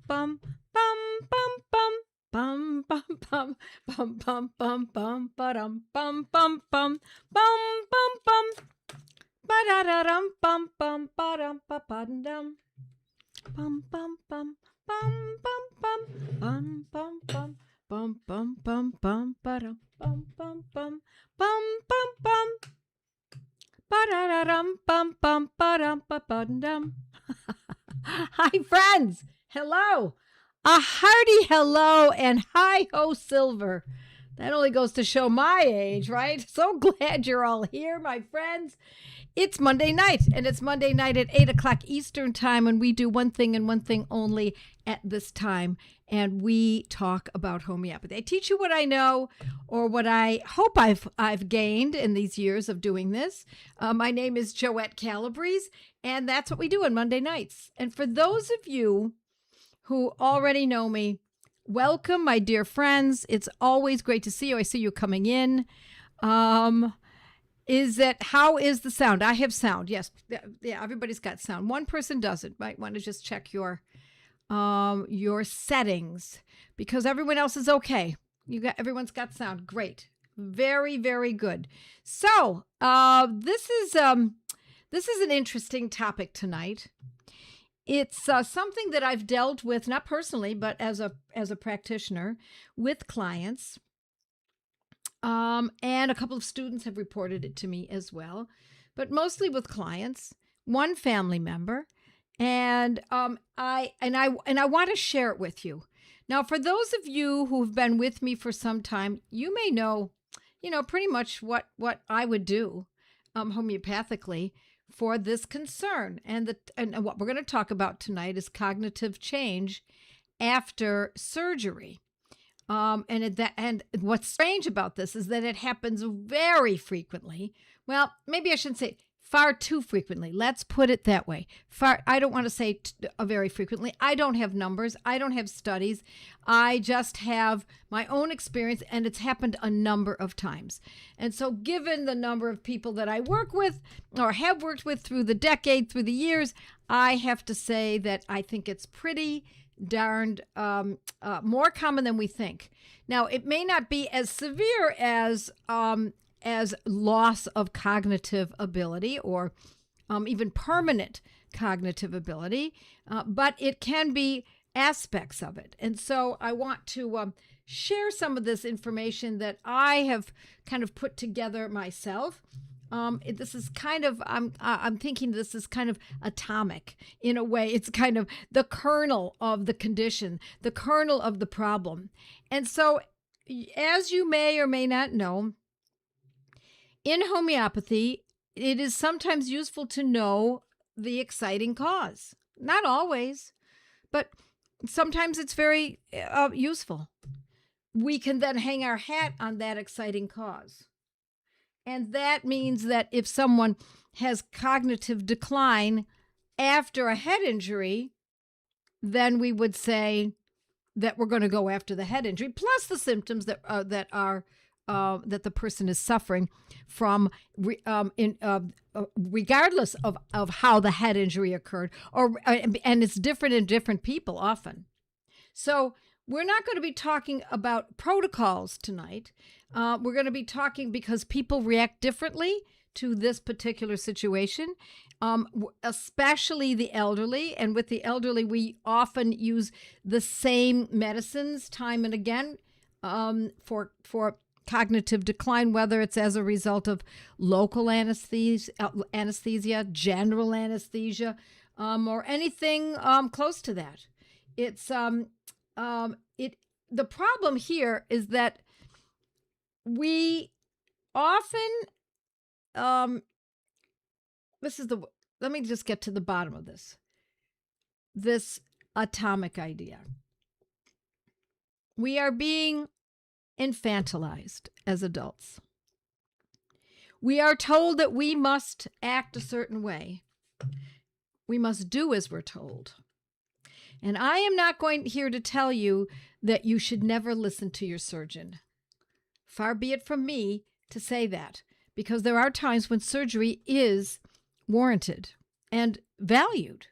bum bum bum bum. Bum bum bum bum bum bum bum ba-dum bum bum bum bum bum bum ba-da-da-dum bum bum ba-dum ba-ba-dum bum bum bum bum bum bum bum bum bum bum bum bum bum ba-dum bum bum bum bum bum bum ba-da-da-dum bum bum ba-dum ba-ba-dum. Hi friends, hello. A hearty hello and hi-ho silver. That only goes to show my age, right? So glad you're all here, my friends. It's Monday night, and it's Monday night at 8 o'clock Eastern time, and we do one thing and one thing only at this time, and we talk about homeopathy. I teach you what I know, or what I hope I've gained in these years of doing this. My name is Joette Calabrese, and that's what we do on Monday nights. And for those of you who already know me, welcome, my dear friends. It's always great to see you. I see you coming in. How is the sound? I have sound. Yes. Yeah, everybody's got sound. One person doesn't. Might want to just check your settings, because everyone else is okay. Everyone's got sound. Great. Very, very good. So, this is an interesting topic tonight. It's something that I've dealt with, not personally, but as a practitioner with clients. And a couple of students have reported it to me as well, but mostly with clients, one family member, and I want to share it with you. Now, for those of you who've been with me for some time, you may know, pretty much what I would do homeopathically for this concern. And what we're going to talk about tonight is cognitive change after surgery. And what's strange about this is that it happens very frequently. Well, maybe I shouldn't say far too frequently. Let's put it that way. I don't want to say very frequently. I don't have numbers. I don't have studies. I just have my own experience, and it's happened a number of times. And so given the number of people that I work with or have worked with through the decade, through the years, I have to say that I think it's pretty darned more common than we think. Now, it may not be as severe as loss of cognitive ability or even permanent cognitive ability, but it can be aspects of it. And so I want to share some of this information that I have kind of put together myself. This is kind of, I'm thinking this is kind of atomic in a way. It's kind of the kernel of the condition, the kernel of the problem. And so, as you may or may not know, in homeopathy, it is sometimes useful to know the exciting cause. Not always, but sometimes it's very useful. We can then hang our hat on that exciting cause. And that means that if someone has cognitive decline after a head injury, then we would say that we're going to go after the head injury, plus the symptoms that the person is suffering from, regardless of how the head injury occurred, and it's different in different people often. So we're not going to be talking about protocols tonight. We're going to be talking because people react differently to this particular situation, especially the elderly. And with the elderly, we often use the same medicines time and again for cognitive decline, whether it's as a result of local anesthesia, general anesthesia, or anything close to that. It's the problem here is that we often let me just get to the bottom of this atomic idea. We are being infantilized as adults. We are told that we must act a certain way. We must do as we're told. And I am not going here to tell you that you should never listen to your surgeon. Far be it from me to say that, because there are times when surgery is warranted and valued.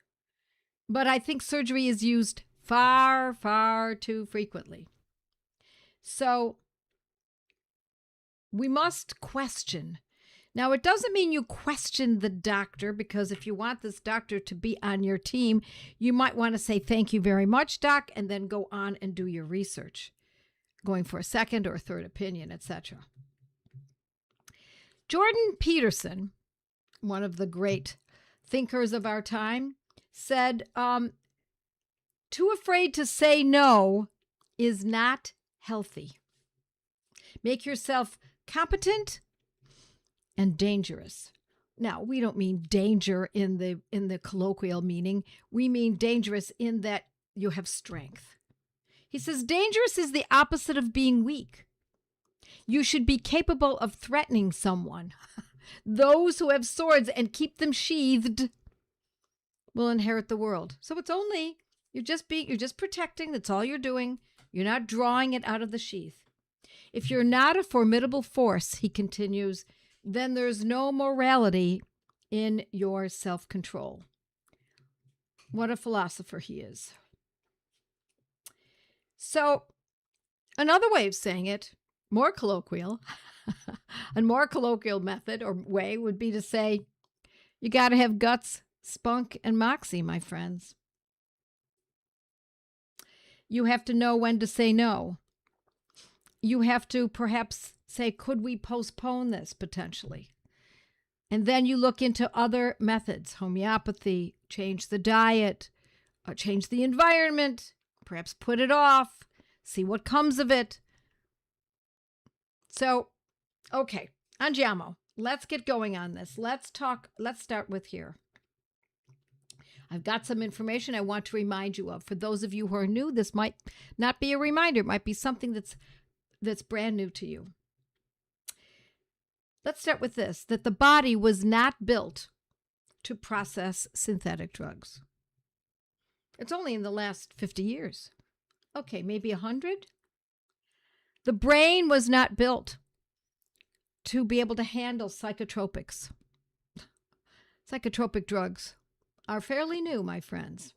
But I think surgery is used far, far too frequently. So we must question. Now, it doesn't mean you question the doctor, because if you want this doctor to be on your team, you might want to say, thank you very much, doc, and then go on and do your research, going for a second or third opinion, etc. Jordan Peterson, one of the great thinkers of our time, said, too afraid to say no is not healthy. Make yourself competent and dangerous. Now, we don't mean danger in the colloquial meaning. We mean dangerous in that you have strength. He says, dangerous is the opposite of being weak. You should be capable of threatening someone. Those who have swords and keep them sheathed will inherit the world. So it's only, you're just protecting. That's all you're doing. You're not drawing it out of the sheath. If you're not a formidable force, he continues, then there's no morality in your self-control. What a philosopher he is. So another way of saying it, more colloquial, a more colloquial method or way would be to say, you got to have guts, spunk, and moxie, my friends. You have to know when to say no. You have to perhaps say, could we postpone this potentially? And then you look into other methods, homeopathy, change the diet, change the environment, perhaps put it off, see what comes of it. So, okay, Andiamo, let's get going on this. Let's start with here. I've got some information I want to remind you of. For those of you who are new, this might not be a reminder. It might be something that's brand new to you. Let's start with this, that the body was not built to process synthetic drugs. It's only in the last 50 years. Okay, maybe 100? The brain was not built to be able to handle psychotropics. Psychotropic drugs are fairly new, my friends.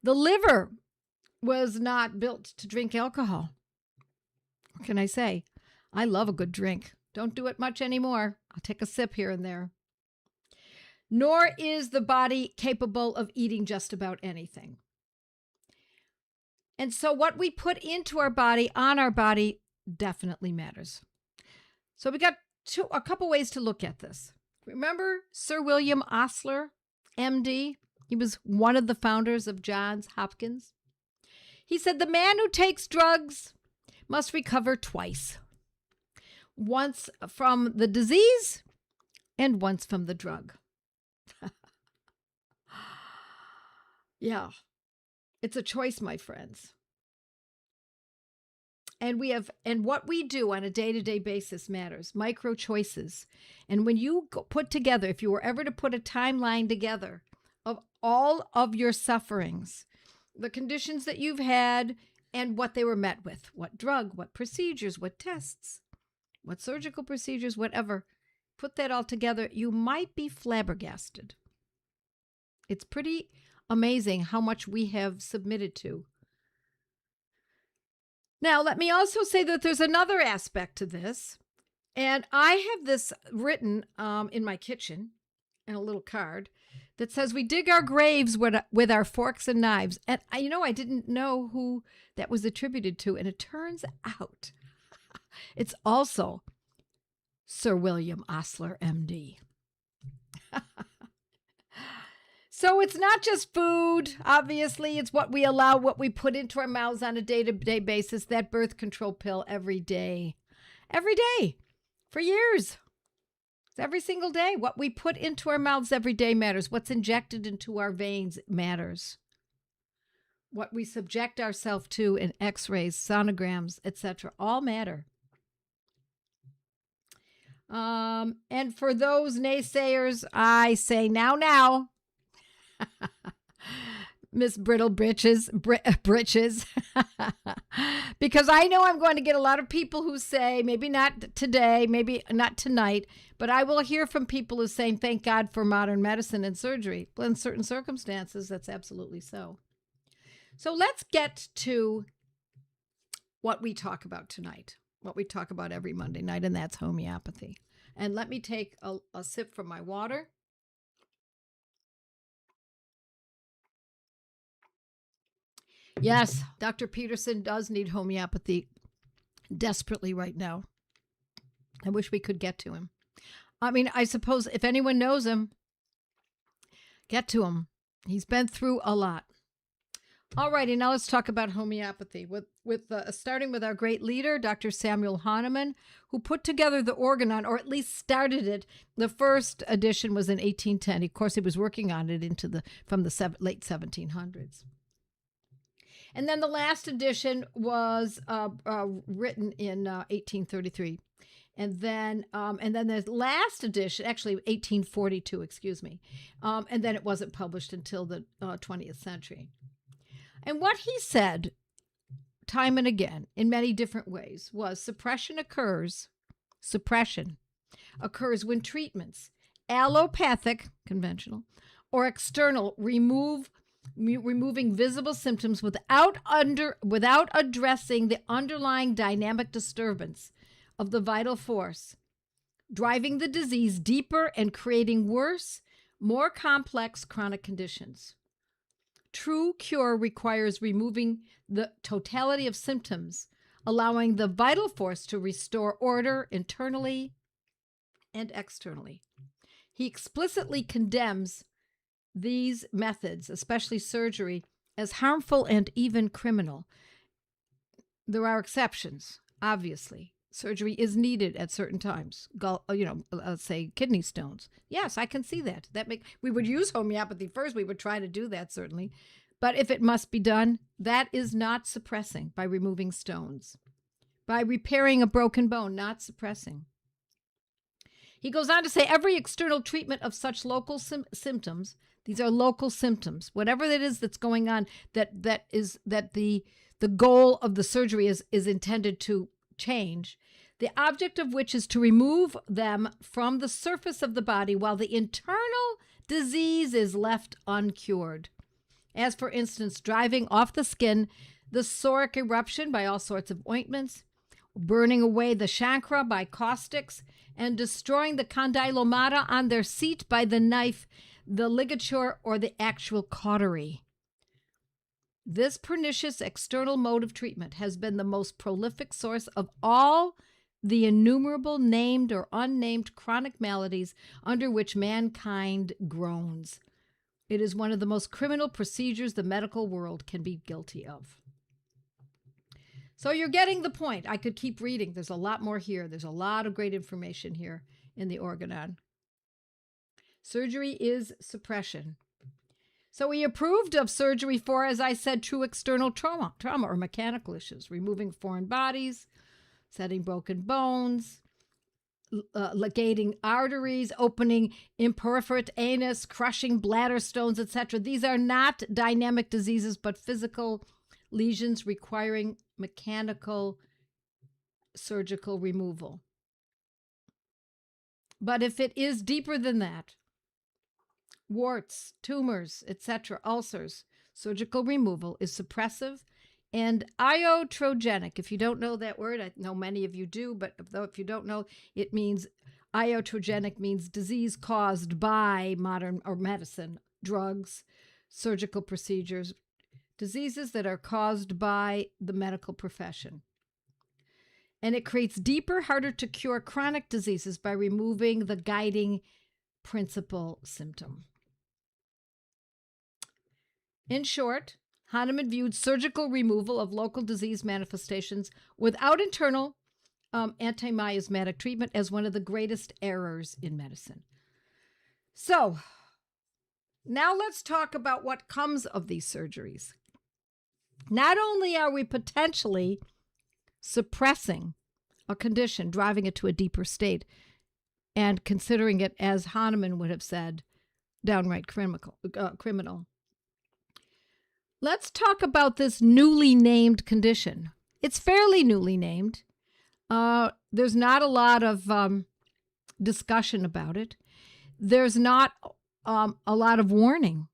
The liver was not built to drink alcohol. What can I say? I love a good drink. Don't do it much anymore. I'll take a sip here and there. Nor is the body capable of eating just about anything. And so what we put into our body, on our body, definitely matters. So we got a couple ways to look at this. Remember Sir William Osler, MD? He was one of the founders of Johns Hopkins. He said, the man who takes drugs must recover twice. Once from the disease and once from the drug. Yeah, it's a choice, my friends. And what we do on a day-to-day basis matters, micro choices. And when you put together, if you were ever to put a timeline together of all of your sufferings, the conditions that you've had and what they were met with, what drug, what procedures, what tests, what surgical procedures, whatever, put that all together, you might be flabbergasted. It's pretty amazing how much we have submitted to. Now, let me also say that there's another aspect to this, and I have this written in my kitchen in a little card that says, we dig our graves with our forks and knives. And I didn't know who that was attributed to, and it turns out it's also Sir William Osler, MD. So it's not just food, obviously. It's what we allow, what we put into our mouths on a day-to-day basis, that birth control pill every day. Every day. For years. Every single day. What we put into our mouths every day matters. What's injected into our veins matters. What we subject ourselves to in x-rays, sonograms, etc. all matter. And for those naysayers, I say now. Miss Brittle Britches, because I know I'm going to get a lot of people who say, maybe not today, maybe not tonight, but I will hear from people who say, thank God for modern medicine and surgery. Well, in certain circumstances, that's absolutely so. So let's get to what we talk about tonight, what we talk about every Monday night, and that's homeopathy. And let me take a sip from my water. Yes, Dr. Peterson does need homeopathy desperately right now. I wish we could get to him. I mean, I suppose if anyone knows him, get to him. He's been through a lot. All righty, now let's talk about homeopathy. Starting with our great leader, Dr. Samuel Hahnemann, who put together the organon, or at least started it. The first edition was in 1810. Of course, he was working on it from the late 1700s. And then the last edition was written in 1833. And then the last edition, actually 1842, excuse me. And then it wasn't published until the 20th century. And what he said time and again in many different ways was suppression occurs when treatments, allopathic, conventional, or external, removing visible symptoms without addressing the underlying dynamic disturbance of the vital force, driving the disease deeper and creating worse, more complex chronic conditions. True cure requires removing the totality of symptoms, allowing the vital force to restore order internally and externally. He explicitly condemns these methods, especially surgery, as harmful and even criminal. There are exceptions, obviously. Surgery is needed at certain times. Let's say kidney stones. Yes, I can see that. We would use homeopathy first. We would try to do that, certainly. But if it must be done, that is not suppressing by removing stones. By repairing a broken bone, not suppressing. He goes on to say every external treatment of such local symptoms, these are local symptoms, whatever it is that's going on, that the goal of the surgery is intended to change, the object of which is to remove them from the surface of the body while the internal disease is left uncured. As for instance, driving off the skin the psoriatic eruption by all sorts of ointments, burning away the chancre by caustics, and destroying the condylomata on their seat by the knife, the ligature, or the actual cautery. This pernicious external mode of treatment has been the most prolific source of all the innumerable named or unnamed chronic maladies under which mankind groans. It is one of the most criminal procedures the medical world can be guilty of. So you're getting the point. I could keep reading. There's a lot more here. There's a lot of great information here in the organon. Surgery is suppression. So he approved of surgery for, as I said, true external trauma or mechanical issues, removing foreign bodies, setting broken bones, ligating arteries, opening imperforate anus, crushing bladder stones, etc. These are not dynamic diseases, but physical lesions requiring mechanical surgical removal. But if it is deeper than that, warts, tumors, etc., ulcers, surgical removal is suppressive and iatrogenic. If you don't know that word, I know many of you do, but if you don't know, it means iatrogenic means disease caused by modern or medicine, drugs, surgical procedures, diseases that are caused by the medical profession. And it creates deeper, harder to cure chronic diseases by removing the guiding principal symptom. In short, Hahnemann viewed surgical removal of local disease manifestations without internal antimiasmatic treatment as one of the greatest errors in medicine. So, now let's talk about what comes of these surgeries. Not only are we potentially suppressing a condition, driving it to a deeper state, and considering it, as Hahnemann would have said, downright criminal. Let's talk about this newly named condition. It's fairly newly named. There's not a lot of discussion about it. There's not a lot of warning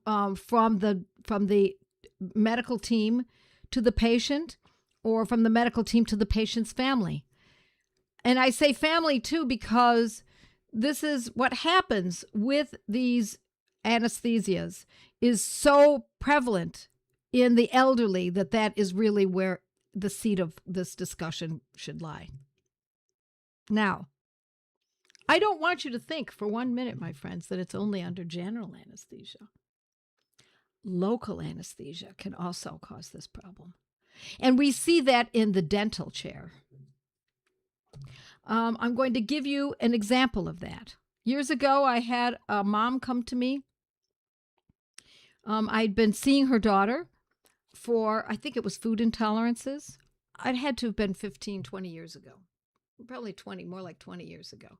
from the medical team to the patient or from the medical team to the patient's family. And I say family too because this is what happens with these anesthesias is so prevalent in the elderly that is really where the seat of this discussion should lie. Now, I don't want you to think for 1 minute, my friends, that it's only under general anesthesia. Local anesthesia can also cause this problem. And we see that in the dental chair. I'm going to give you an example of that. Years ago, I had a mom come to me. I'd been seeing her daughter for, I think it was food intolerances. It had to have been 15, 20 years ago. Probably 20, more like 20 years ago.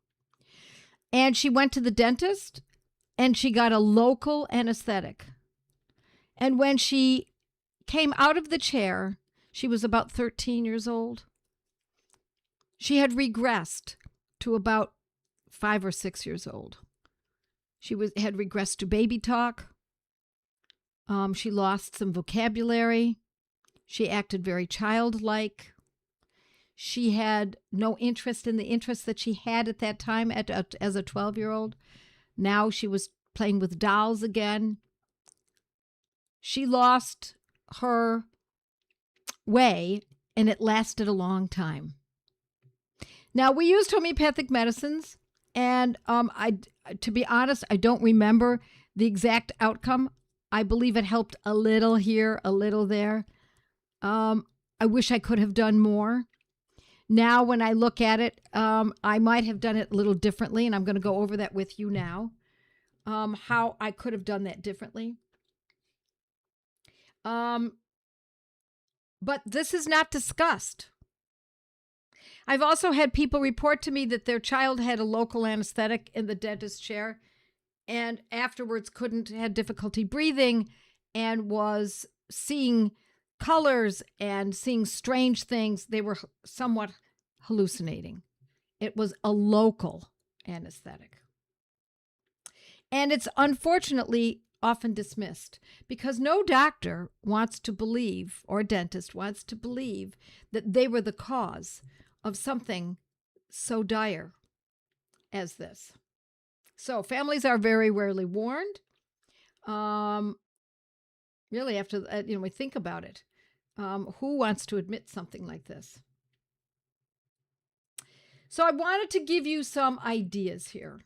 And she went to the dentist and she got a local anesthetic. And when she came out of the chair, she was about 13 years old. She had regressed to about 5 or 6 years old. She had regressed to baby talk. She lost some vocabulary. She acted very childlike. She had no interest in the interests that she had at that time as a 12-year-old. Now she was playing with dolls again. She lost her way, and it lasted a long time. Now, we used homeopathic medicines, and to be honest, I don't remember the exact outcome. I believe it helped a little here, a little there. I wish I could have done more. Now, when I look at it, I might have done it a little differently, and I'm going to go over that with you now, how I could have done that differently. But this is not discussed. I've also had people report to me that their child had a local anesthetic in the dentist chair and afterwards had difficulty breathing and was seeing colors and seeing strange things. They were somewhat hallucinating. It was a local anesthetic. And it's unfortunately often dismissed because no doctor wants to believe, or dentist wants to believe, that they were the cause of something so dire as this. So families are very rarely warned. Really, after we think about it, who wants to admit something like this? So I wanted to give you some ideas here.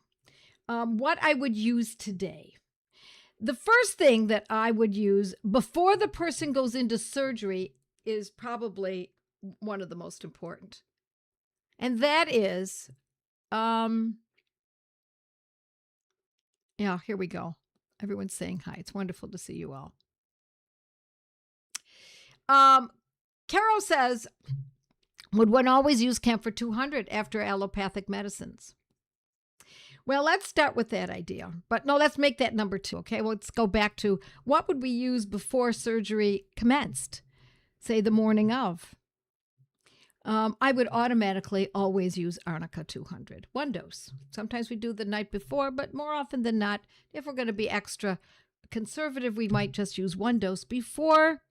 What I would use today. The first thing that I would use before the person goes into surgery is probably one of the most important. And that is, here we go. Everyone's saying hi. It's wonderful to see you all. Carol says, would one always use camphor 200 after allopathic medicines? Well, let's start with that idea. But no, let's make that number 2, okay? Well, let's go back to what would we use before surgery commenced, say the morning of. I would automatically always use Arnica 200, 1 dose. Sometimes we do the night before, but more often than not, if we're going to be extra conservative, we might just use 1 dose before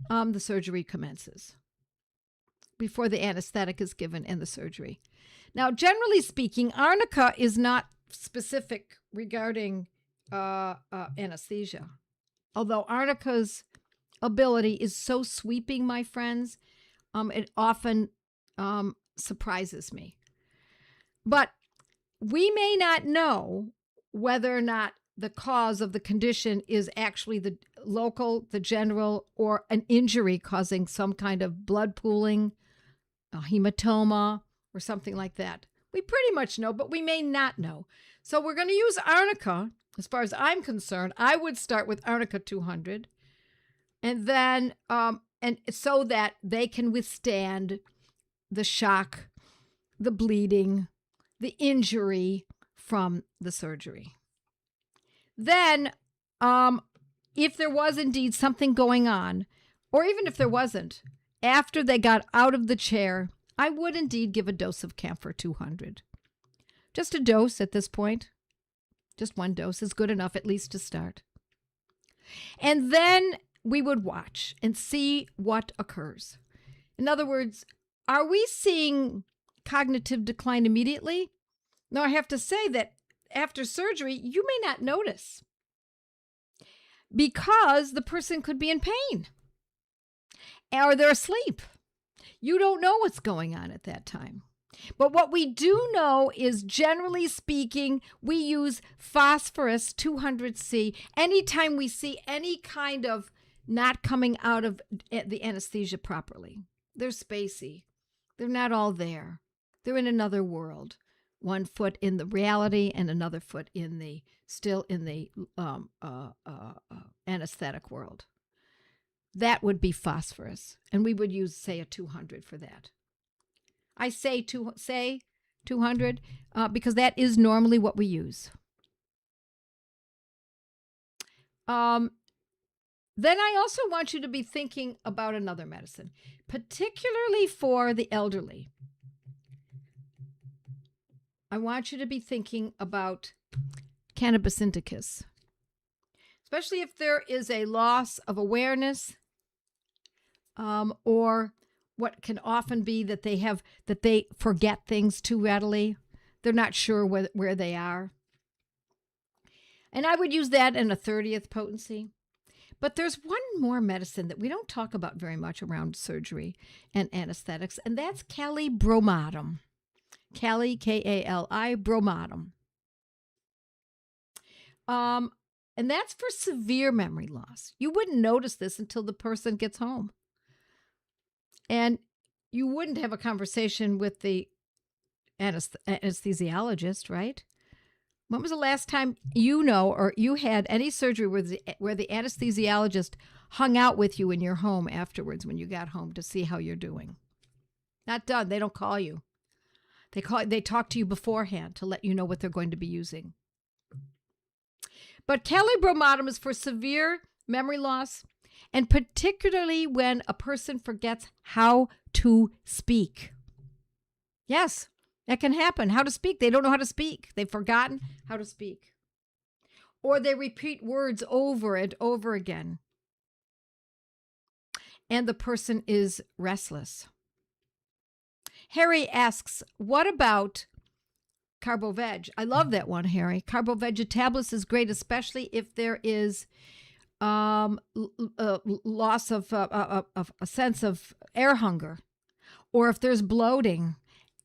the surgery commences, before the anesthetic is given in the surgery. Now, generally speaking, Arnica is not specific regarding anesthesia, although Arnica's ability is so sweeping, my friends, it often surprises me. But we may not know whether or not the cause of the condition is actually the local, the general, or an injury causing some kind of blood pooling, a hematoma, or something like that. We pretty much know, but we may not know. So we're going to use Arnica. As far as I'm concerned, I would start with Arnica 200, and then and so that they can withstand the shock, the bleeding, the injury from the surgery. Then, if there was indeed something going on, or even if there wasn't, after they got out of the chair, I would indeed give a dose of camphor 200. Just a dose at this point. Just 1 dose is good enough, at least to start. And then we would watch and see what occurs. In other words, are we seeing cognitive decline immediately? Now, I have to say that after surgery, you may not notice because the person could be in pain or they're asleep. You don't know what's going on at that time. But what we do know is, generally speaking, we use phosphorus 200C anytime we see any kind of not coming out of the anesthesia properly. They're spacey. They're not all there. They're in another world. One foot in the reality and another foot still in the anesthetic world. That would be phosphorus. And we would use, say, a 200 for that. I say 200 because that is normally what we use. Then I also want you to be thinking about another medicine, particularly for the elderly. I want you to be thinking about cannabis indicus, especially if there is a loss of awareness or what can often be that they forget things too readily. They're not sure where they are. And I would use that in a 30th potency. But there's one more medicine that we don't talk about very much around surgery and anesthetics, and that's Kali bromatum. Kali, K-A-L-I, bromatum. And that's for severe memory loss. You wouldn't notice this until the person gets home. And you wouldn't have a conversation with the anesthesiologist, right? When was the last time or you had any surgery where the anesthesiologist hung out with you in your home afterwards when you got home to see how you're doing? Not done. They don't call you. They talk to you beforehand to let you know what they're going to be using. But Kali bromatum is for severe memory loss, and particularly when a person forgets how to speak. Yes, that can happen. How to speak. They don't know how to speak. They've forgotten how to speak. Or they repeat words over and over again. And the person is restless. Harry asks, what about Carboveg? I love that one, Harry. Carbovegetablus is great, especially if there is loss of a sense of air hunger, or if there's bloating,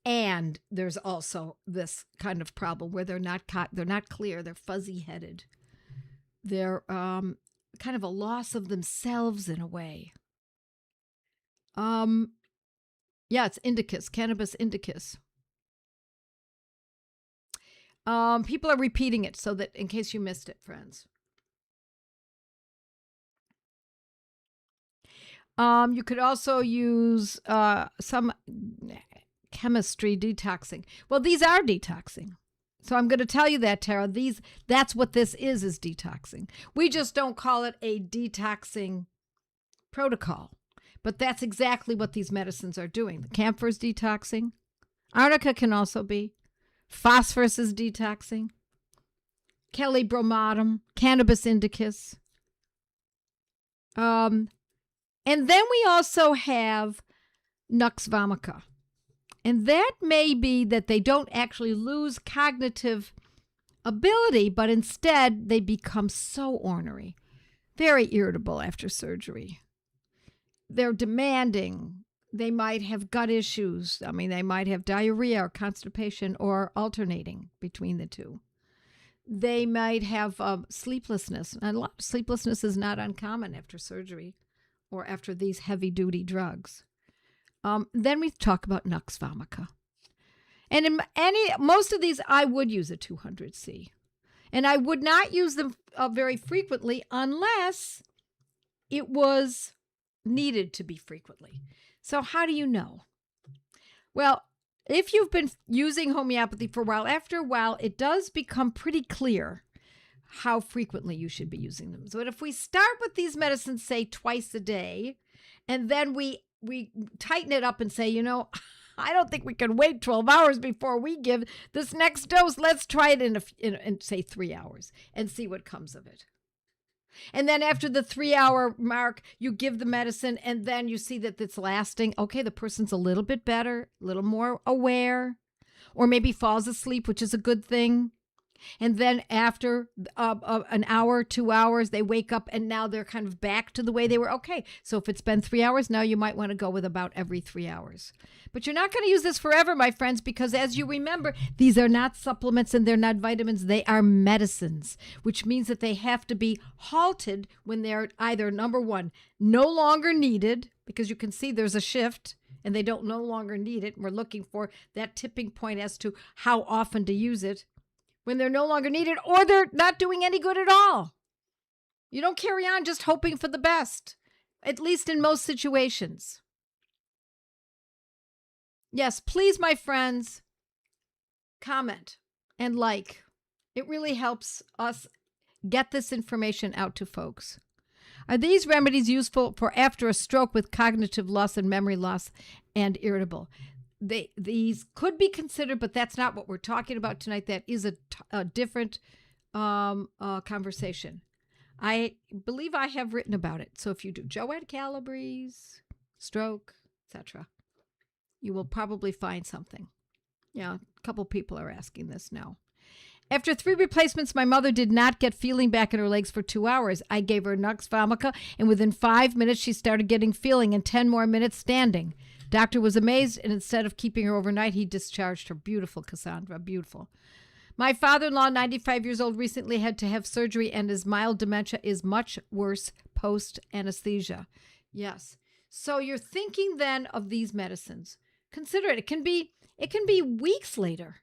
and there's also this kind of problem where they're not clear, they're fuzzy-headed, they're kind of a loss of themselves in a way. Yeah, it's indicus, cannabis indicus. People are repeating it so that in case you missed it, friends. You could also use some chemistry detoxing. Well, these are detoxing. So I'm going to tell you that, Tara. That's what this is detoxing. We just don't call it a detoxing protocol. But that's exactly what these medicines are doing. The camphor is detoxing. Arnica can also be. Phosphorus is detoxing. Kali bromatum, cannabis indicus. And then we also have nux vomica. And that may be that they don't actually lose cognitive ability, but instead they become so ornery, very irritable after surgery. They're demanding. They might have gut issues. I mean, they might have diarrhea or constipation or alternating between the two. They might have sleeplessness. And a lot of sleeplessness is not uncommon after surgery or after these heavy-duty drugs. Then we talk about nux vomica. And in most of these, I would use a 200C. And I would not use them very frequently unless it was needed to be frequently. So how do you know? Well, if you've been using homeopathy for a while, after a while, it does become pretty clear how frequently you should be using them. So if we start with these medicines, say twice a day, and then we tighten it up and say, I don't think we can wait 12 hours before we give this next dose. Let's try it in say 3 hours and see what comes of it. And then after the 3-hour mark, you give the medicine and then you see that it's lasting. Okay, the person's a little bit better, a little more aware, or maybe falls asleep, which is a good thing. And then after an hour, 2 hours, they wake up and now they're kind of back to the way they were. Okay, so if it's been 3 hours, now you might want to go with about every 3 hours. But you're not going to use this forever, my friends, because as you remember, these are not supplements and they're not vitamins. They are medicines, which means that they have to be halted when they're either, number one, no longer needed, because you can see there's a shift and they don't no longer need it. We're looking for that tipping point as to how often to use it. When they're no longer needed, or they're not doing any good at all. You don't carry on just hoping for the best, at least in most situations. Yes, please, my friends, comment and like. It really helps us get this information out to folks. Are these remedies useful for after a stroke with cognitive loss and memory loss and irritable? These could be considered, but that's not what we're talking about tonight. That is a different conversation. I believe I have written about it. So if you do Joette Calabrese, stroke, etc., you will probably find something. Yeah, a couple people are asking this now. After 3 replacements, my mother did not get feeling back in her legs for 2 hours. I gave her Nux Vomica, and within 5 minutes, she started getting feeling and 10 more minutes standing. Doctor was amazed, and instead of keeping her overnight, he discharged her. Beautiful, Cassandra, beautiful. My father-in-law, 95 years old, recently had to have surgery, and his mild dementia is much worse post-anesthesia. Yes. So you're thinking then of these medicines. Consider it. It can be weeks later.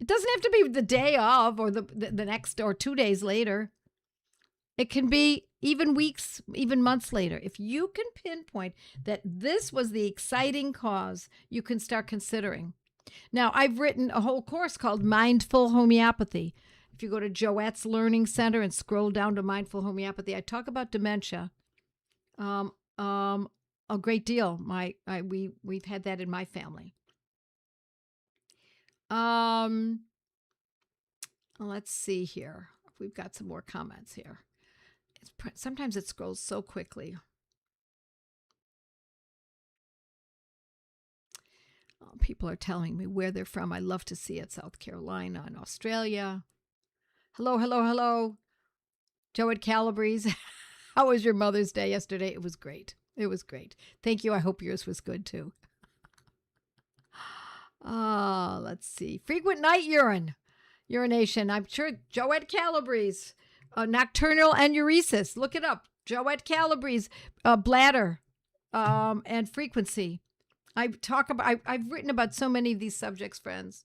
It doesn't have to be the day of or the next or 2 days later. It can be even weeks, even months later. If you can pinpoint that this was the exciting cause, you can start considering. Now, I've written a whole course called Mindful Homeopathy. If you go to Joette's Learning Center and scroll down to Mindful Homeopathy, I talk about dementia a great deal. We've had that in my family. Let's see here. We've got some more comments here. Sometimes it scrolls so quickly. People are telling me where they're from. I love to see it. South Carolina and Australia. Hello, hello, hello. Joette Calabrese. How was your Mother's Day yesterday? It was great. It was great. Thank you. I hope yours was good too. Let's see. Frequent night urination. I'm sure Joette Calabrese. Nocturnal enuresis. Look it up. Joette Calabrese. Bladder and frequency. I've written about so many of these subjects, friends,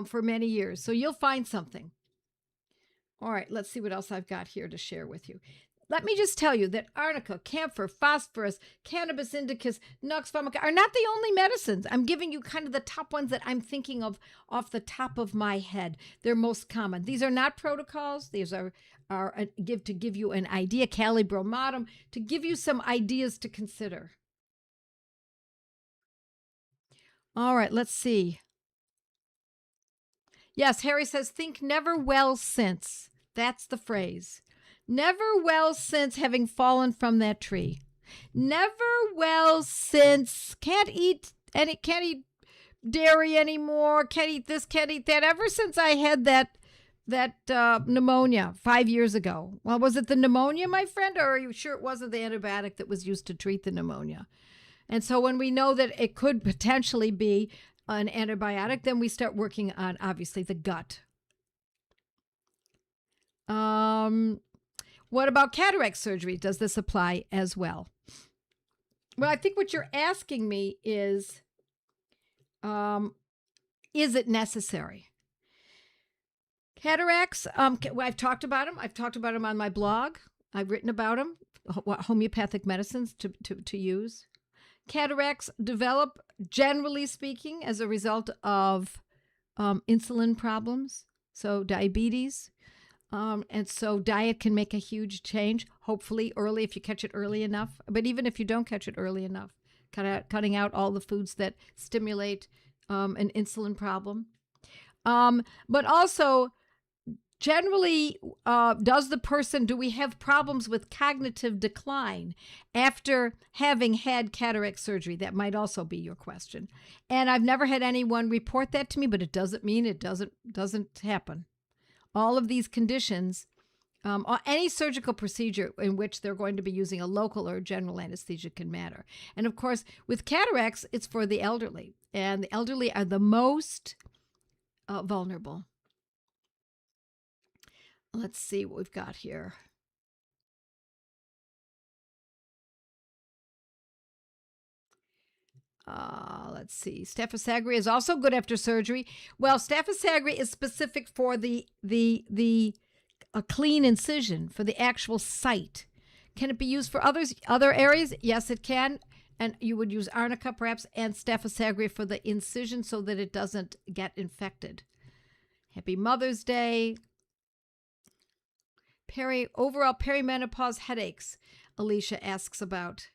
for many years. So you'll find something. All right, let's see what else I've got here to share with you. Let me just tell you that arnica, camphor, phosphorus, cannabis indicus, Nux Vomica are not the only medicines. I'm giving you kind of the top ones that I'm thinking of off the top of my head. They're most common. These are not protocols. These are to give you an idea, Kali bromatum, to give you some ideas to consider. All right, let's see. Yes, Harry says, think never well since. That's the phrase. Never well since having fallen from that tree. Never well since can't eat dairy anymore, can't eat this, can't eat that. Ever since I had that pneumonia 5 years ago. Well, was it the pneumonia, my friend, or are you sure it wasn't the antibiotic that was used to treat the pneumonia? And so when we know that it could potentially be an antibiotic, then we start working on, obviously, the gut. What about cataract surgery? Does this apply as well? Well, I think what you're asking me is it necessary? Cataracts, I've talked about them. I've talked about them on my blog. I've written about them, what homeopathic medicines to use. Cataracts develop, generally speaking, as a result of insulin problems, so diabetes. And so diet can make a huge change, hopefully early if you catch it early enough. But even if you don't catch it early enough, cutting out all the foods that stimulate an insulin problem. But also Generally, do we have problems with cognitive decline after having had cataract surgery? That might also be your question. And I've never had anyone report that to me, but it doesn't mean it doesn't happen. All of these conditions, any surgical procedure in which they're going to be using a local or general anesthesia can matter. And of course, with cataracts, it's for the elderly, and the elderly are the most vulnerable. Let's see what we've got here. Let's see. Staphysagria is also good after surgery. Well, Staphysagria is specific for the a clean incision for the actual site. Can it be used for other areas? Yes, it can. And you would use arnica perhaps and Staphysagria for the incision so that it doesn't get infected. Happy Mother's Day. Overall perimenopause headaches, Alicia asks about.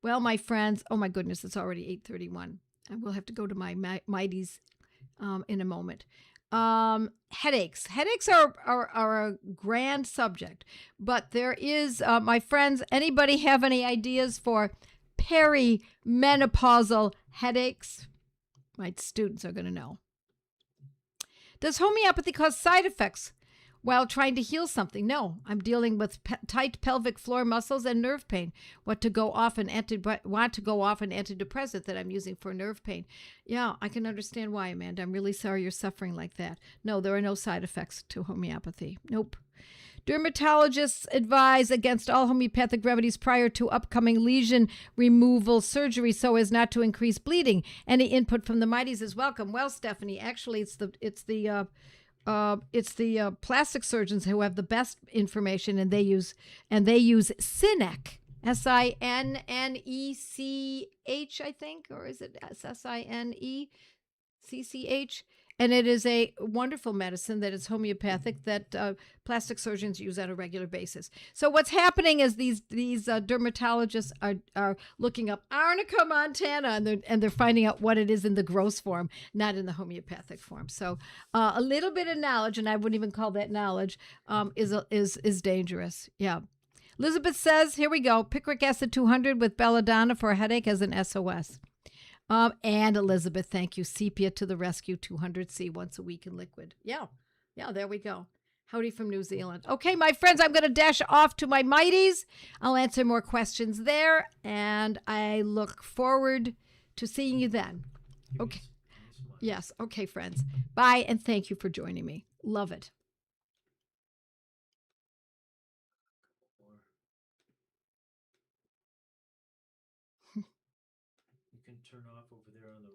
Well, my friends, oh my goodness, it's already 8:31. I will have to go to my mighties in a moment. Headaches. Headaches are a grand subject, but there is, my friends, anybody have any ideas for perimenopausal headaches? My students are going to know. Does homeopathy cause side effects while trying to heal something? No, I'm dealing with tight pelvic floor muscles and nerve pain. Want to go off an antidepressant that I'm using for nerve pain. Yeah, I can understand why, Amanda. I'm really sorry you're suffering like that. No, there are no side effects to homeopathy. Nope. Dermatologists advise against all homeopathic remedies prior to upcoming lesion removal surgery so as not to increase bleeding. Any input from the mighties is welcome. Well, Stephanie, actually, it's the plastic surgeons who have the best information, and they use Sinech, Sinnech, I think, or is it Sinecch? And it is a wonderful medicine that is homeopathic that plastic surgeons use on a regular basis. So what's happening is these dermatologists are looking up Arnica montana, and they're finding out what it is in the gross form, not in the homeopathic form. So a little bit of knowledge, and I wouldn't even call that knowledge, is dangerous. Yeah. Elizabeth says, here we go, picric acid 200 with belladonna for a headache as an SOS. And Elizabeth, thank you. Sepia to the rescue, 200C once a week in liquid. Yeah, there we go. Howdy from New Zealand. Okay, my friends, I'm going to dash off to my mighties. I'll answer more questions there, and I look forward to seeing you then. Okay. Yes. Okay, friends. Bye, and thank you for joining me. Love it. You can turn off over there on the